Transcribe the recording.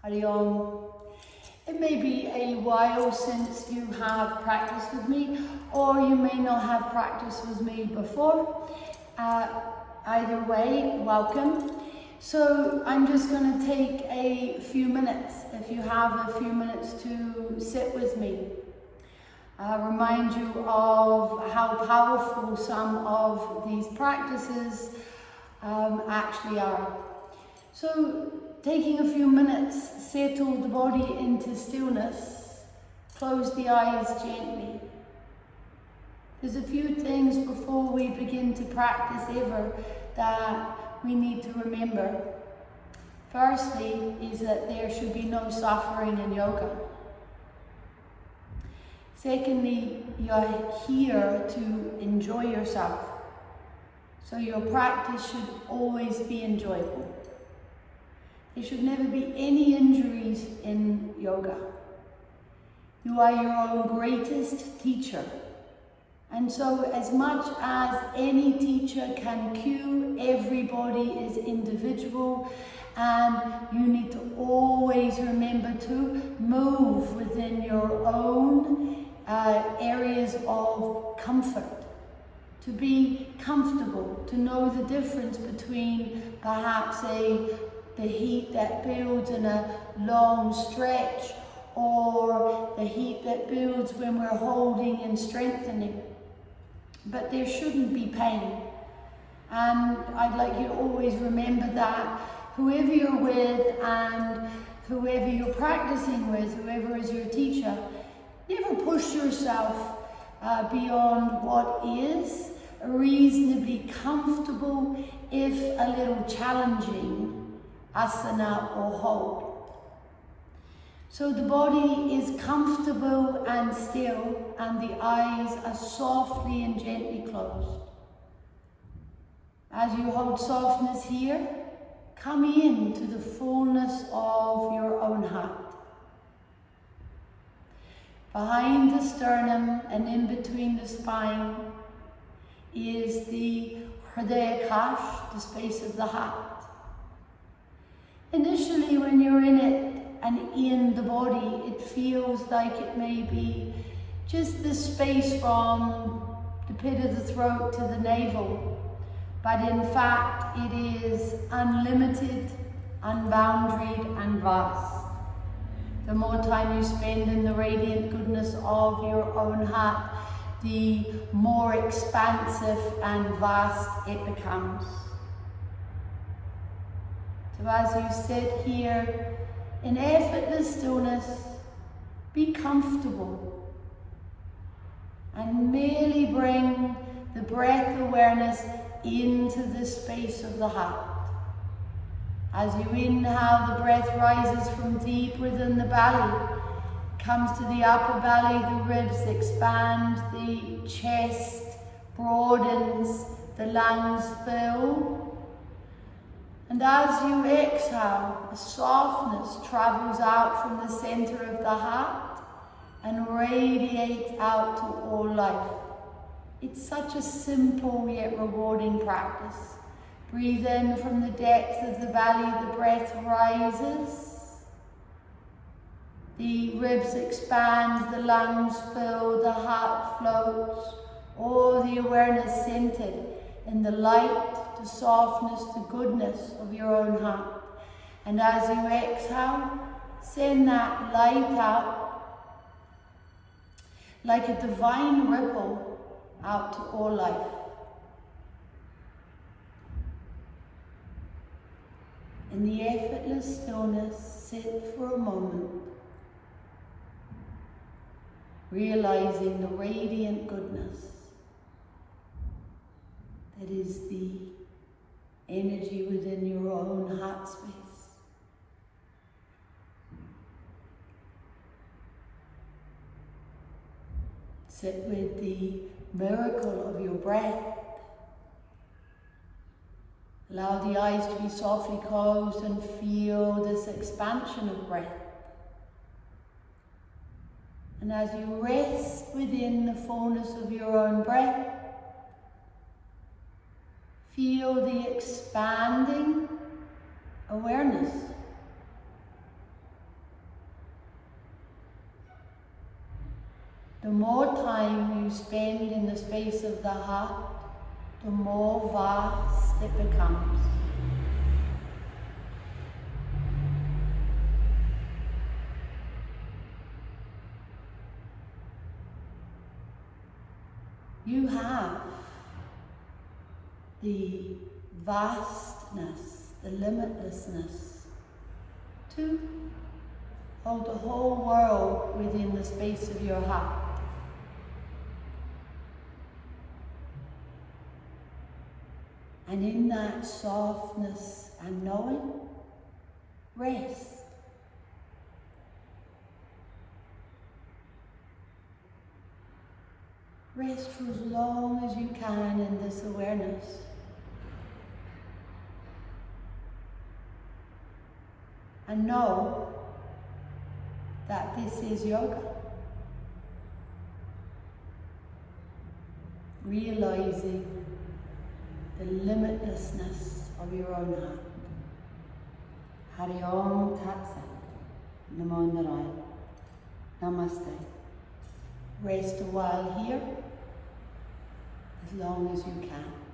Hari Om. It may be a while since you have practiced with me, or you may not have practiced with me before. Either way, welcome. So I'm just going to take a few minutes, if you have a few minutes to sit with me. Remind you of how powerful some of these practices actually are. So taking a few minutes, settle the body into stillness, close the eyes gently. There's a few things before we begin to practice ever that we need to remember. Firstly is that there should be no suffering in yoga. Secondly, you're here to enjoy yourself. So your practice should always be enjoyable. There should never be any injuries in yoga. You are your own greatest teacher. And so as much as any teacher can cue, everybody is individual, and you need to always remember to move within your own areas of comfort. To be comfortable, to know the difference between perhaps the heat that builds in a long stretch or the heat that builds when we're holding and strengthening. But there shouldn't be pain. And I'd like you to always remember that whoever you're with and whoever you're practicing with, whoever is your teacher, never push yourself beyond what is reasonably comfortable, if a little challenging, asana or hold. So the body is comfortable and still, and the eyes are softly and gently closed. As you hold softness here, come into the fullness of your own heart. Behind the sternum and in between the spine is the Hridaya Kash, the space of the heart. Initially, when you're in it and in the body, it feels like it may be just the space from the pit of the throat to the navel. But in fact, it is unlimited, unboundaried, and vast. The more time you spend in the radiant goodness of your own heart, the more expansive and vast it becomes. So as you sit here in effortless stillness, be comfortable and merely bring the breath awareness into the space of the heart. As you inhale, the breath rises from deep within the belly, comes to the upper belly, the ribs expand, the chest broadens, the lungs fill. And as you exhale, a softness travels out from the center of the heart and radiates out to all life. It's such a simple yet rewarding practice. Breathe in from the depths of the belly, the breath rises. The ribs expand, the lungs fill, the heart floats, all the awareness centered in the light, the softness, the goodness of your own heart. And as you exhale, send that light out like a divine ripple out to all life. In the effortless stillness, sit for a moment, realizing the radiant goodness that is the energy within your own heart space. Sit with the miracle of your breath. Allow the eyes to be softly closed and feel this expansion of breath. And as you rest within the fullness of your own breath, feel the expanding awareness The more time you spend in the space of the heart, the more vast it becomes. You have the vastness, the limitlessness to hold the whole world within the space of your heart. And in that softness and knowing, rest. Rest for as long as you can in this awareness. And know that this is yoga. Realizing the limitlessness of your own heart. Hari Om Tat Sat. Namo Narayana. Namaste. Rest a while here, as long as you can.